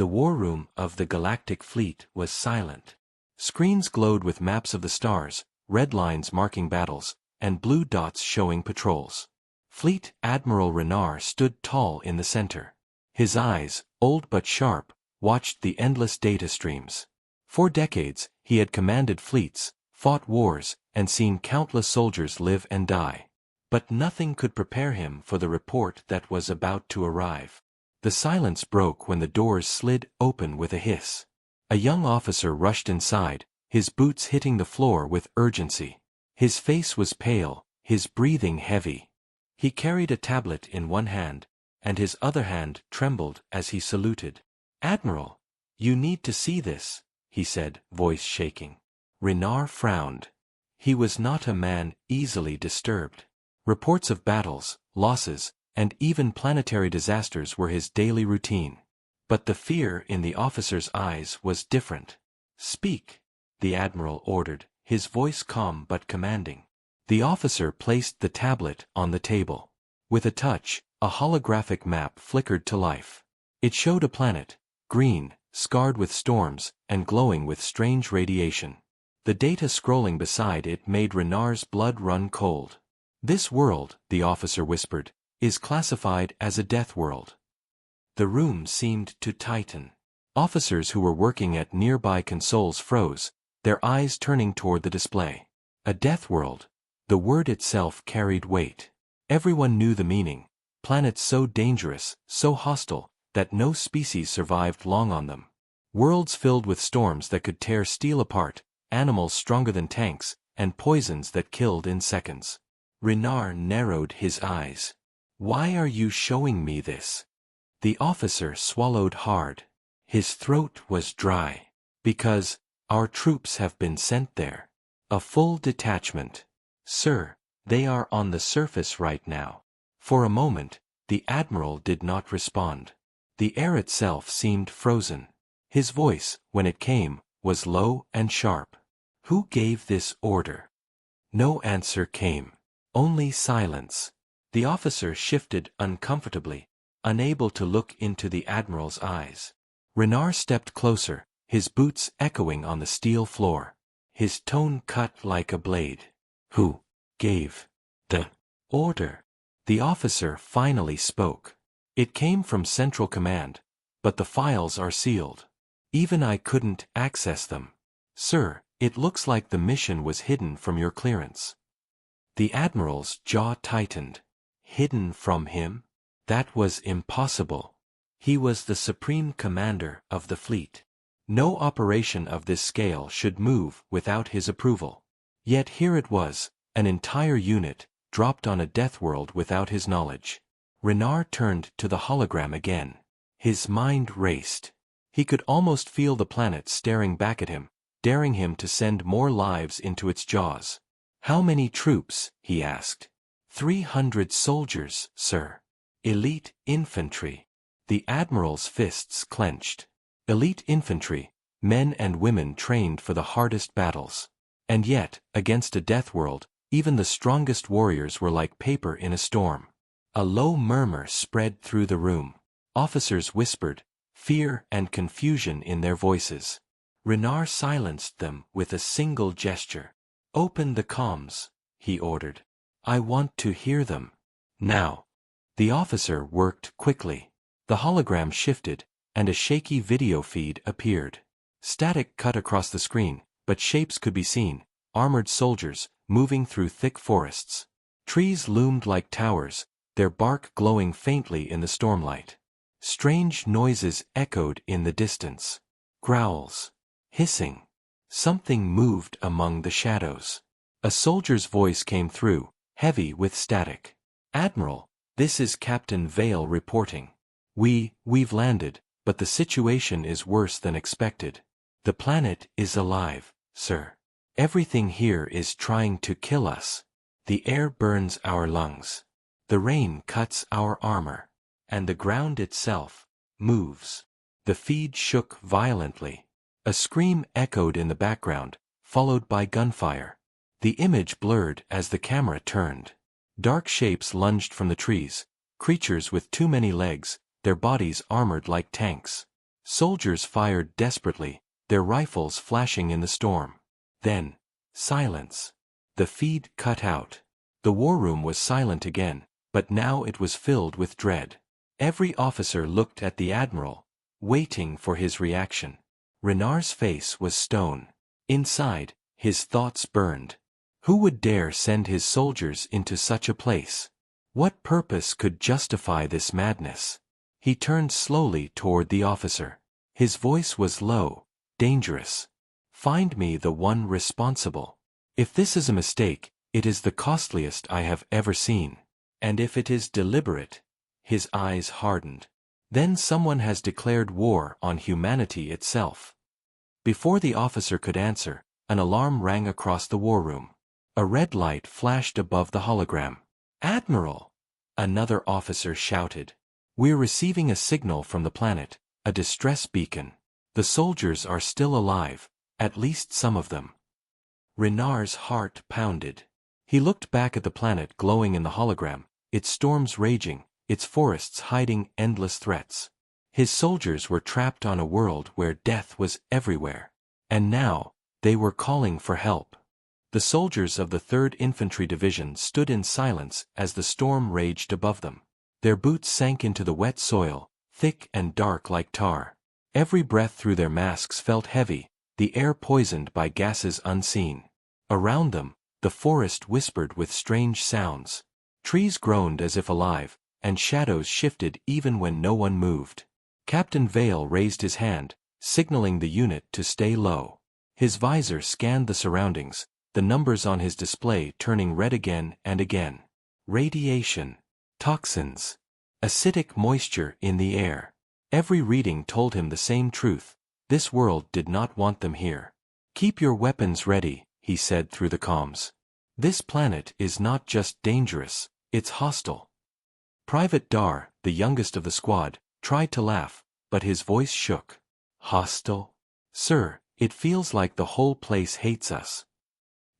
The war room of the galactic fleet was silent. Screens glowed with maps of the stars, red lines marking battles, and blue dots showing patrols. Fleet Admiral Renard stood tall in the center. His eyes, old but sharp, watched the endless data streams. For decades, he had commanded fleets, fought wars, and seen countless soldiers live and die. But nothing could prepare him for the report that was about to arrive. The silence broke when the doors slid open with a hiss. A young officer rushed inside, his boots hitting the floor with urgency. His face was pale, his breathing heavy. He carried a tablet in one hand, and his other hand trembled as he saluted. "Admiral, you need to see this," he said, voice shaking. Renard frowned. He was not a man easily disturbed. Reports of battles, losses, and even planetary disasters were his daily routine. But the fear in the officer's eyes was different. "Speak," the Admiral ordered, his voice calm but commanding. The officer placed the tablet on the table. With a touch, a holographic map flickered to life. It showed a planet, green, scarred with storms, and glowing with strange radiation. The data scrolling beside it made Renard's blood run cold. "This world," the officer whispered, "is classified as a death world." The room seemed to tighten. Officers who were working at nearby consoles froze, their eyes turning toward the display. A death world. The word itself carried weight. Everyone knew the meaning. Planets so dangerous, so hostile, that no species survived long on them. Worlds filled with storms that could tear steel apart, animals stronger than tanks, and poisons that killed in seconds. Renard narrowed his eyes. "Why are you showing me this?" The officer swallowed hard. His throat was dry. "Because our troops have been sent there. A full detachment. Sir, they are on the surface right now." For a moment, the Admiral did not respond. The air itself seemed frozen. His voice, when it came, was low and sharp. "Who gave this order?" No answer came. Only silence. The officer shifted uncomfortably, unable to look into the Admiral's eyes. Renard stepped closer, his boots echoing on the steel floor. His tone cut like a blade. "Who gave the order?" The officer finally spoke. "It came from Central Command, but the files are sealed. Even I couldn't access them. Sir, it looks like the mission was hidden from your clearance." The Admiral's jaw tightened. Hidden from him? That was impossible. He was the supreme commander of the fleet. No operation of this scale should move without his approval. Yet here it was, an entire unit, dropped on a death world without his knowledge. Renard turned to the hologram again. His mind raced. He could almost feel the planet staring back at him, daring him to send more lives into its jaws. "How many troops?" he asked. 300 soldiers, sir. Elite infantry." The Admiral's fists clenched. Elite infantry, men and women trained for the hardest battles. And yet, against a death world, even the strongest warriors were like paper in a storm. A low murmur spread through the room. Officers whispered, fear and confusion in their voices. Renard silenced them with a single gesture. "Open the comms," he ordered. "I want to hear them. Now." The officer worked quickly. The hologram shifted, and a shaky video feed appeared. Static cut across the screen, but shapes could be seen, armored soldiers, moving through thick forests. Trees loomed like towers, their bark glowing faintly in the stormlight. Strange noises echoed in the distance. Growls. Hissing. Something moved among the shadows. A soldier's voice came through, heavy with static. "Admiral, this is Captain Vale reporting. We've landed, but the situation is worse than expected. The planet is alive, sir. Everything here is trying to kill us. The air burns our lungs. The rain cuts our armor. And the ground itself moves." The feed shook violently. A scream echoed in the background, followed by gunfire. The image blurred as the camera turned. Dark shapes lunged from the trees, creatures with too many legs, their bodies armored like tanks. Soldiers fired desperately, their rifles flashing in the storm. Then, silence. The feed cut out. The war room was silent again, but now it was filled with dread. Every officer looked at the Admiral, waiting for his reaction. Renard's face was stone. Inside, his thoughts burned. Who would dare send his soldiers into such a place? What purpose could justify this madness? He turned slowly toward the officer. His voice was low, dangerous. Find me the one responsible. If this is a mistake, it is the costliest I have ever seen. And if it is deliberate, his eyes hardened. Then someone has declared war on humanity itself. Before the officer could answer, an alarm rang across the war room. A red light flashed above the hologram. "Admiral!" Another officer shouted. "We're receiving a signal from the planet, a distress beacon. The soldiers are still alive, at least some of them." Renard's heart pounded. He looked back at the planet glowing in the hologram, its storms raging, its forests hiding endless threats. His soldiers were trapped on a world where death was everywhere. And now, they were calling for help. The soldiers of the 3rd Infantry Division stood in silence as the storm raged above them. Their boots sank into the wet soil, thick and dark like tar. Every breath through their masks felt heavy, the air poisoned by gases unseen. Around them, the forest whispered with strange sounds. Trees groaned as if alive, and shadows shifted even when no one moved. Captain Vale raised his hand, signaling the unit to stay low. His visor scanned the surroundings, the numbers on his display turning red again and again. Radiation. Toxins. Acidic moisture in the air. Every reading told him the same truth. This world did not want them here. "Keep your weapons ready," he said through the comms. "This planet is not just dangerous, it's hostile." Private Dar, the youngest of the squad, tried to laugh, but his voice shook. "Hostile? Sir, it feels like the whole place hates us."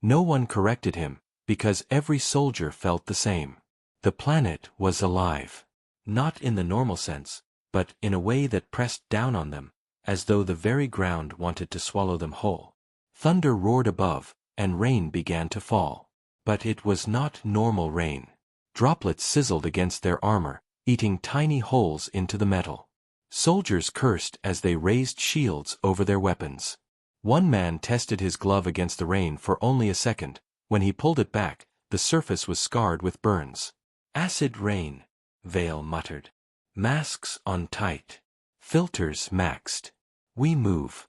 No one corrected him, because every soldier felt the same. The planet was alive. Not in the normal sense, but in a way that pressed down on them, as though the very ground wanted to swallow them whole. Thunder roared above, and rain began to fall. But it was not normal rain. Droplets sizzled against their armor, eating tiny holes into the metal. Soldiers cursed as they raised shields over their weapons. One man tested his glove against the rain for only a second. When he pulled it back, the surface was scarred with burns. "Acid rain," Vale muttered. "Masks on tight. Filters maxed. We move."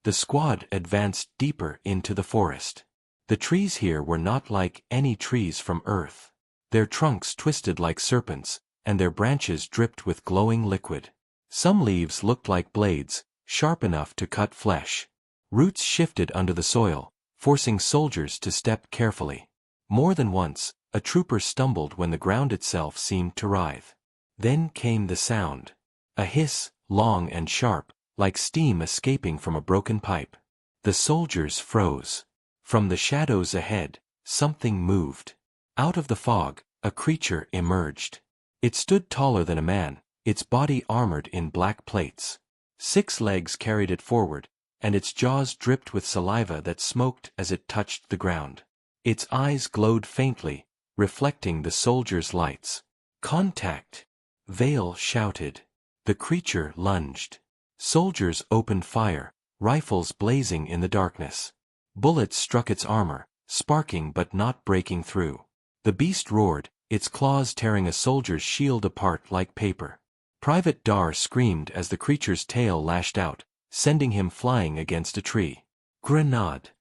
The squad advanced deeper into the forest. The trees here were not like any trees from Earth. Their trunks twisted like serpents, and their branches dripped with glowing liquid. Some leaves looked like blades, sharp enough to cut flesh. Roots shifted under the soil, forcing soldiers to step carefully. More than once, a trooper stumbled when the ground itself seemed to writhe. Then came the sound. A hiss, long and sharp, like steam escaping from a broken pipe. The soldiers froze. From the shadows ahead, something moved. Out of the fog, a creature emerged. It stood taller than a man, its body armored in black plates. 6 legs carried it forward, and its jaws dripped with saliva that smoked as it touched the ground. Its eyes glowed faintly, reflecting the soldiers' lights. "Contact!" Vale shouted. The creature lunged. Soldiers opened fire, rifles blazing in the darkness. Bullets struck its armor, sparking but not breaking through. The beast roared, its claws tearing a soldier's shield apart like paper. Private Dar screamed as the creature's tail lashed out, sending him flying against a tree. "Grenade!"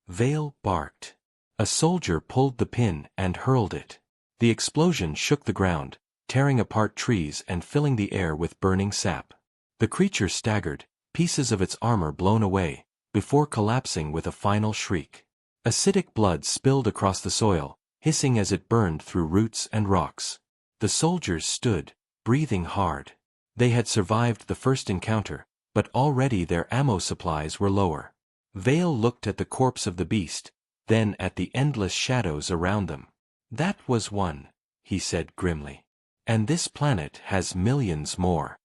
Vale barked. A soldier pulled the pin and hurled it. The explosion shook the ground, tearing apart trees and filling the air with burning sap. The creature staggered, pieces of its armor blown away, before collapsing with a final shriek. Acidic blood spilled across the soil, hissing as it burned through roots and rocks. The soldiers stood, breathing hard. They had survived the first encounter, but already their ammo supplies were lower. Vale looked at the corpse of the beast, then at the endless shadows around them. "That was one," he said grimly. "And this planet has millions more."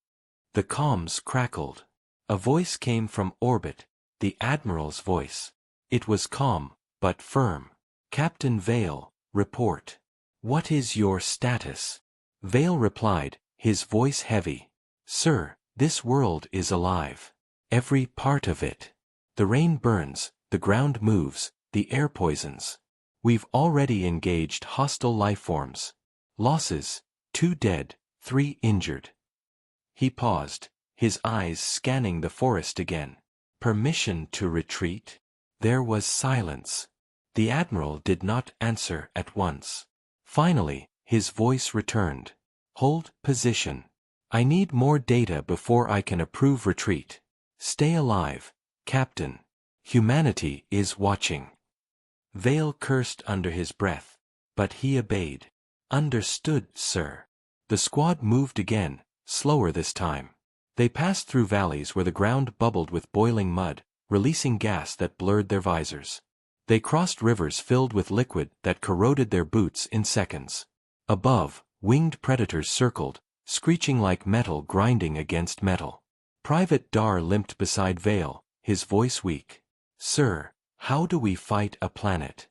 The comms crackled. A voice came from orbit, the Admiral's voice. It was calm, but firm. "Captain Vale, report. What is your status?" Vale replied, his voice heavy. "Sir, this world is alive. Every part of it. The rain burns, the ground moves, the air poisons. We've already engaged hostile lifeforms. Losses, 2 dead, 3 injured." He paused, his eyes scanning the forest again. "Permission to retreat?" There was silence. The Admiral did not answer at once. Finally, his voice returned. "Hold position. I need more data before I can approve retreat. Stay alive, Captain. Humanity is watching." Vale cursed under his breath, but he obeyed. "Understood, sir." The squad moved again, slower this time. They passed through valleys where the ground bubbled with boiling mud, releasing gas that blurred their visors. They crossed rivers filled with liquid that corroded their boots in seconds. Above, winged predators circled, screeching like metal grinding against metal. Private Dar limped beside Vale, his voice weak. "Sir, how do we fight a planet?"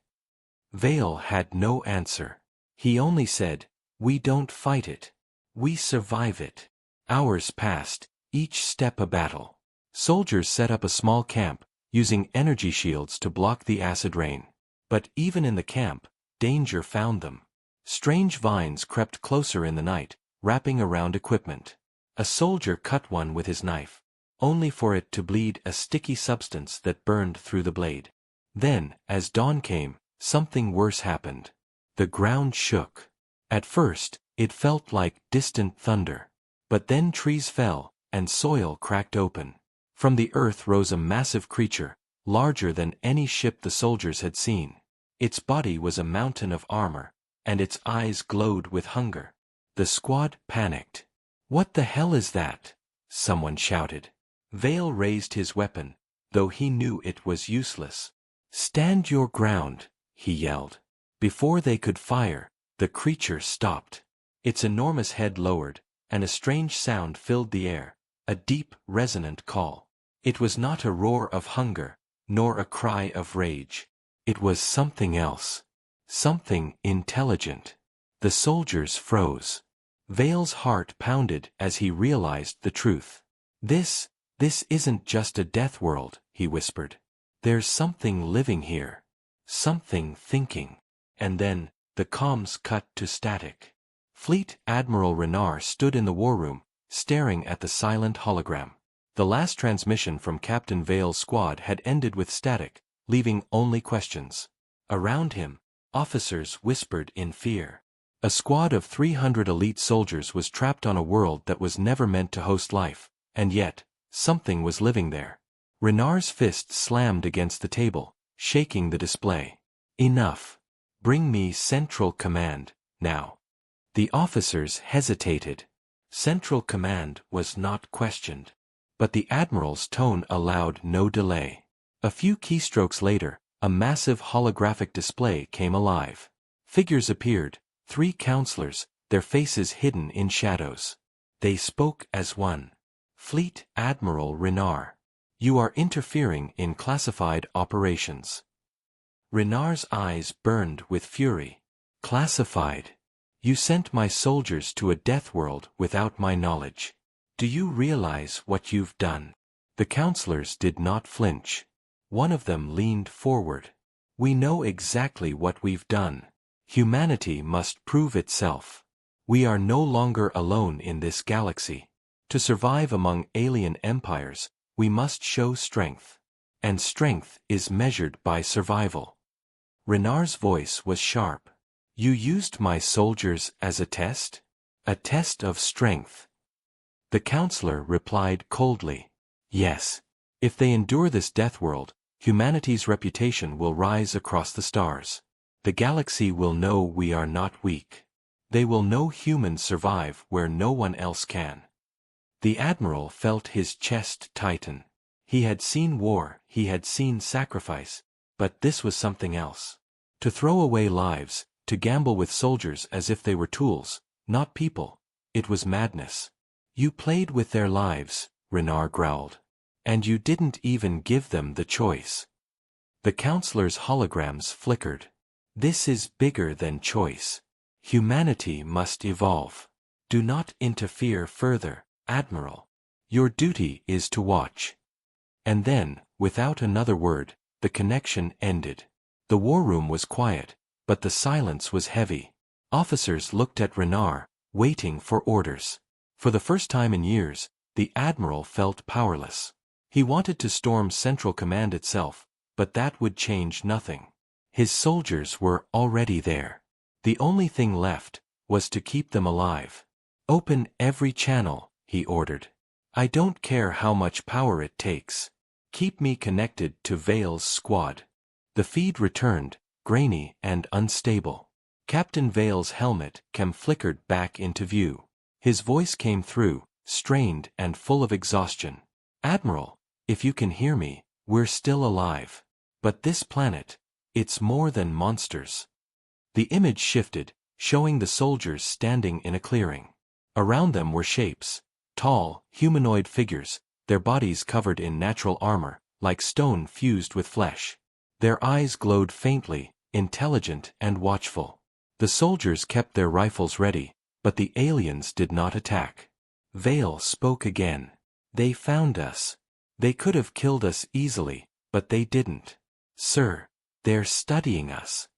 Vale had no answer. He only said, "We don't fight it. We survive it." Hours passed, each step a battle. Soldiers set up a small camp, using energy shields to block the acid rain. But even in the camp, danger found them. Strange vines crept closer in the night, wrapping around equipment. A soldier cut one with his knife, only for it to bleed a sticky substance that burned through the blade. Then, as dawn came, something worse happened. The ground shook. At first, it felt like distant thunder. But then trees fell, and soil cracked open. From the earth rose a massive creature, larger than any ship the soldiers had seen. Its body was a mountain of armor, and its eyes glowed with hunger. The squad panicked. "What the hell is that?" someone shouted. Vale raised his weapon, though he knew it was useless. "Stand your ground," he yelled. Before they could fire, the creature stopped. Its enormous head lowered, and a strange sound filled the air, a deep, resonant call. It was not a roar of hunger, nor a cry of rage. It was something else. Something intelligent. The soldiers froze. Vale's heart pounded as he realized the truth. This isn't just a death world," he whispered. "There's something living here. Something thinking." And then, the comms cut to static. Fleet Admiral Renard stood in the war room, staring at the silent hologram. The last transmission from Captain Vale's squad had ended with static, leaving only questions. Around him, officers whispered in fear. A squad of 300 elite soldiers was trapped on a world that was never meant to host life, and yet, something was living there. Renard's fist slammed against the table, shaking the display. "Enough. Bring me Central Command, now." The officers hesitated. Central Command was not questioned. But the Admiral's tone allowed no delay. A few keystrokes later, a massive holographic display came alive. Figures appeared, 3 counselors, their faces hidden in shadows. They spoke as one. "Fleet Admiral Renard, you are interfering in classified operations." Renard's eyes burned with fury. "Classified? You sent my soldiers to a death world without my knowledge. Do you realize what you've done?" The counselors did not flinch. One of them leaned forward. "We know exactly what we've done. Humanity must prove itself. We are no longer alone in this galaxy. To survive among alien empires, we must show strength. And strength is measured by survival." Renard's voice was sharp. "You used my soldiers as a test? A test of strength?" The counselor replied coldly. "Yes. If they endure this death world, humanity's reputation will rise across the stars. The galaxy will know we are not weak. They will know humans survive where no one else can." The Admiral felt his chest tighten. He had seen war, he had seen sacrifice, but this was something else. To throw away lives, to gamble with soldiers as if they were tools, not people, it was madness. You played with their lives, Renard growled. And you didn't even give them the choice. The counselor's holograms flickered. This is bigger than choice. Humanity must evolve. Do not interfere further, Admiral. Your duty is to watch. And then, without another word, the connection ended. The war room was quiet, but the silence was heavy. Officers looked at Renard, waiting for orders. For the first time in years, the Admiral felt powerless. He wanted to storm Central Command itself, but that would change nothing. His soldiers were already there. The only thing left was to keep them alive. Open every channel, he ordered. I don't care how much power it takes. Keep me connected to Vale's squad. The feed returned, grainy and unstable. Captain Vale's helmet cam flickered back into view. His voice came through, strained and full of exhaustion. Admiral, if you can hear me, we're still alive. But this planet, it's more than monsters. The image shifted, showing the soldiers standing in a clearing. Around them were shapes, tall, humanoid figures, their bodies covered in natural armor, like stone fused with flesh. Their eyes glowed faintly, intelligent and watchful. The soldiers kept their rifles ready, but the aliens did not attack. Vale spoke again. They found us. They could have killed us easily, but they didn't. Sir, they're studying us.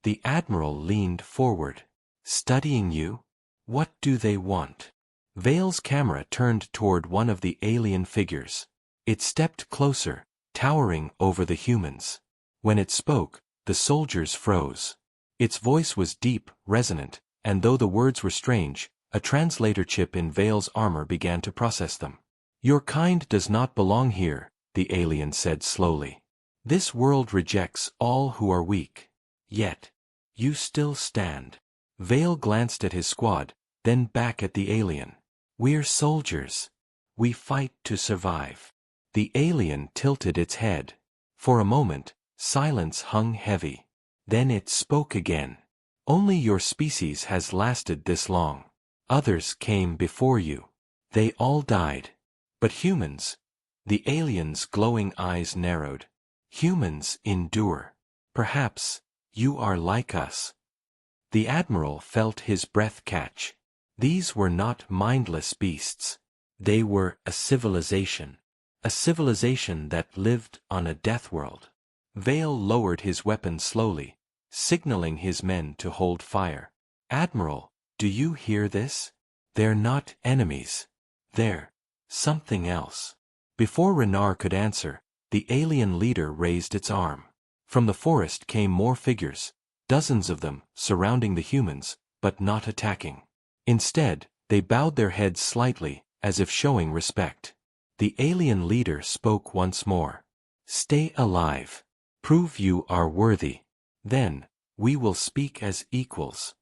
The Admiral leaned forward. Studying you? What do they want? Vale's camera turned toward one of the alien figures. It stepped closer, towering over the humans. When it spoke, the soldiers froze. Its voice was deep, resonant, and though the words were strange, a translator chip in Vale's armor began to process them. Your kind does not belong here, the alien said slowly. This world rejects all who are weak. Yet, you still stand. Vale glanced at his squad, then back at the alien. We're soldiers. We fight to survive. The alien tilted its head. For a moment, silence hung heavy. Then it spoke again. Only your species has lasted this long. Others came before you. They all died. But humans, the alien's glowing eyes narrowed. Humans endure. Perhaps, you are like us. The Admiral felt his breath catch. These were not mindless beasts. They were a civilization. A civilization that lived on a death world. Vale lowered his weapon slowly, signaling his men to hold fire. Admiral, do you hear this? They're not enemies. They're something else. Before Renard could answer, the alien leader raised its arm. From the forest came more figures, dozens of them, surrounding the humans, but not attacking. Instead, they bowed their heads slightly, as if showing respect. The alien leader spoke once more. Stay alive. Prove you are worthy. Then, we will speak as equals.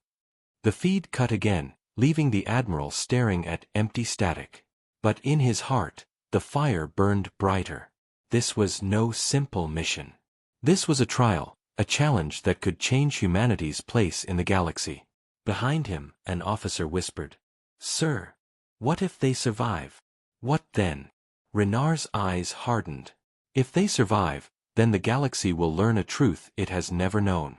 The feed cut again, leaving the Admiral staring at empty static. But in his heart, the fire burned brighter. This was no simple mission. This was a trial, a challenge that could change humanity's place in the galaxy. Behind him, an officer whispered, Sir, what if they survive? What then? Renard's eyes hardened. If they survive, then the galaxy will learn a truth it has never known.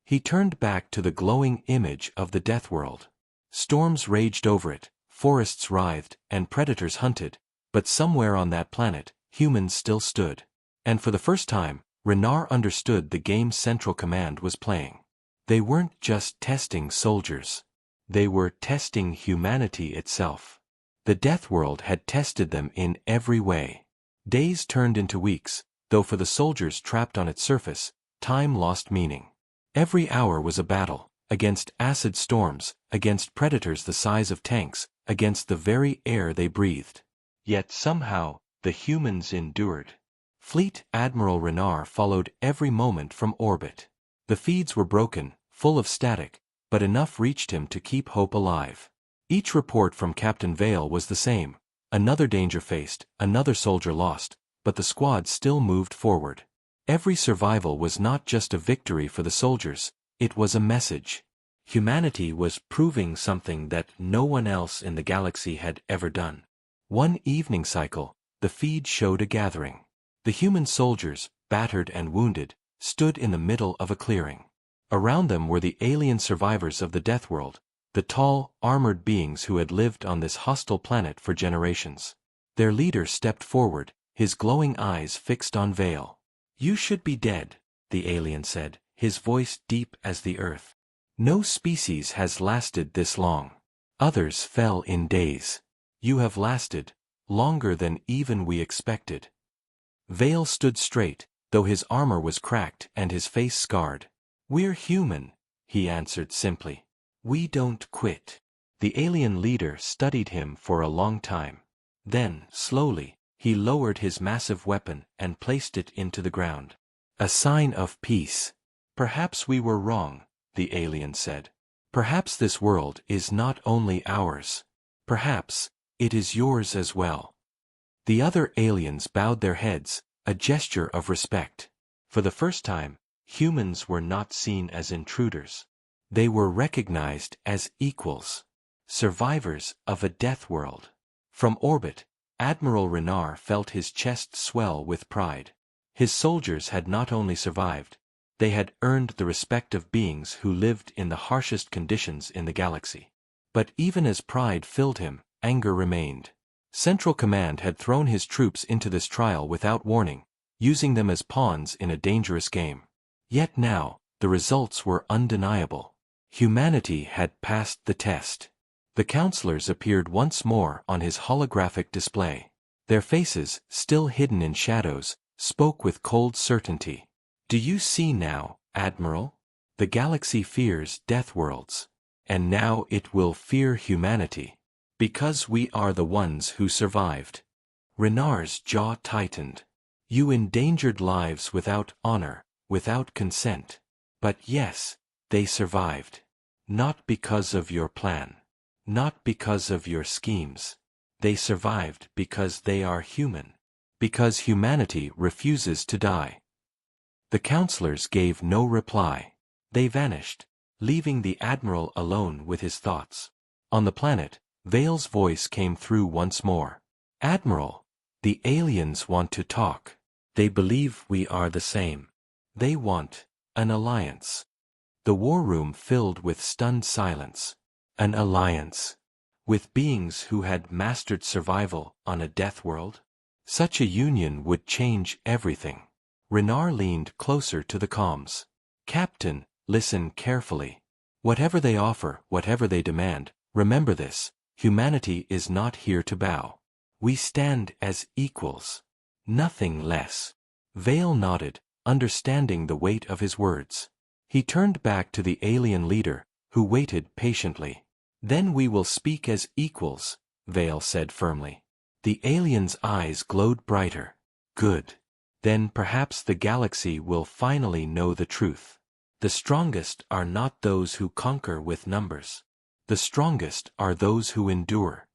He turned back to the glowing image of the death world. Storms raged over it, forests writhed, and predators hunted, but somewhere on that planet, humans still stood. And for the first time, Renard understood the game Central Command was playing. They weren't just testing soldiers. They were testing humanity itself. The death world had tested them in every way. Days turned into weeks, though for the soldiers trapped on its surface, time lost meaning. Every hour was a battle, against acid storms, against predators the size of tanks, against the very air they breathed. Yet somehow, the humans endured. Fleet Admiral Renard followed every moment from orbit. The feeds were broken, full of static, but enough reached him to keep hope alive. Each report from Captain Vale was the same. Another danger faced, another soldier lost, but the squad still moved forward. Every survival was not just a victory for the soldiers, it was a message. Humanity was proving something that no one else in the galaxy had ever done. One evening cycle, the feed showed a gathering. The human soldiers, battered and wounded, stood in the middle of a clearing. Around them were the alien survivors of the Deathworld, the tall, armored beings who had lived on this hostile planet for generations. Their leader stepped forward, his glowing eyes fixed on Vale. "You should be dead," the alien said, his voice deep as the earth. "No species has lasted this long. Others fell in days. You have lasted, longer than even we expected." Vale stood straight, though his armor was cracked and his face scarred. "We're human," he answered simply. "We don't quit." The alien leader studied him for a long time. Then, slowly, he lowered his massive weapon and placed it into the ground. "A sign of peace." "Perhaps we were wrong," the alien said. "Perhaps this world is not only ours. Perhaps it is yours as well." The other aliens bowed their heads, a gesture of respect. For the first time, humans were not seen as intruders. They were recognized as equals, survivors of a death world. From orbit, Admiral Renar felt his chest swell with pride. His soldiers had not only survived, they had earned the respect of beings who lived in the harshest conditions in the galaxy. But even as pride filled him, anger remained. Central Command had thrown his troops into this trial without warning, using them as pawns in a dangerous game. Yet now, the results were undeniable. Humanity had passed the test. The counselors appeared once more on his holographic display. Their faces, still hidden in shadows, spoke with cold certainty. "Do you see now, Admiral? The galaxy fears deathworlds. And now it will fear humanity. Because we are the ones who survived." Renar's jaw tightened. "You endangered lives without honor, without consent. But yes, they survived. Not because of your plan. Not because of your schemes. They survived because they are human. Because humanity refuses to die." The counselors gave no reply. They vanished, leaving the Admiral alone with his thoughts. On the planet, Vale's voice came through once more. "Admiral, the aliens want to talk. They believe we are the same. They want an alliance." The war room filled with stunned silence. An alliance? With beings who had mastered survival on a death world? Such a union would change everything. Renar leaned closer to the comms. "Captain, listen carefully. Whatever they offer, whatever they demand, remember this, humanity is not here to bow. We stand as equals. Nothing less." Vale nodded, understanding the weight of his words. He turned back to the alien leader, who waited patiently. "Then we will speak as equals," Vale said firmly. The alien's eyes glowed brighter. "Good. Then perhaps the galaxy will finally know the truth. The strongest are not those who conquer with numbers. The strongest are those who endure."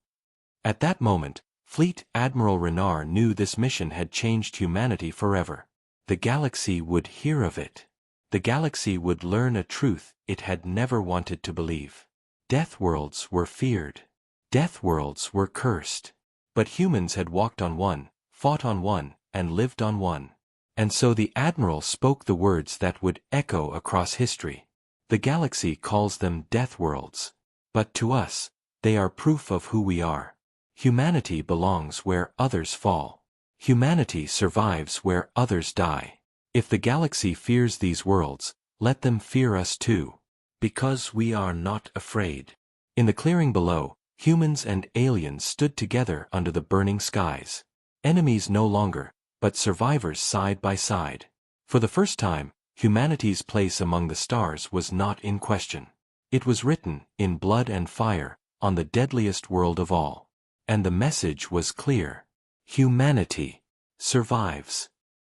At that moment, Fleet Admiral Renar knew this mission had changed humanity forever. The galaxy would hear of it. The galaxy would learn a truth it had never wanted to believe. Deathworlds were feared. Deathworlds were cursed. But humans had walked on one, fought on one, and lived on one. And so the Admiral spoke the words that would echo across history. "The galaxy calls them deathworlds. But to us, they are proof of who we are. Humanity belongs where others fall. Humanity survives where others die. If the galaxy fears these worlds, let them fear us too. Because we are not afraid." In the clearing below, humans and aliens stood together under the burning skies. Enemies no longer, but survivors side by side. For the first time, humanity's place among the stars was not in question. It was written, in blood and fire, on the deadliest world of all. And the message was clear. Humanity survives.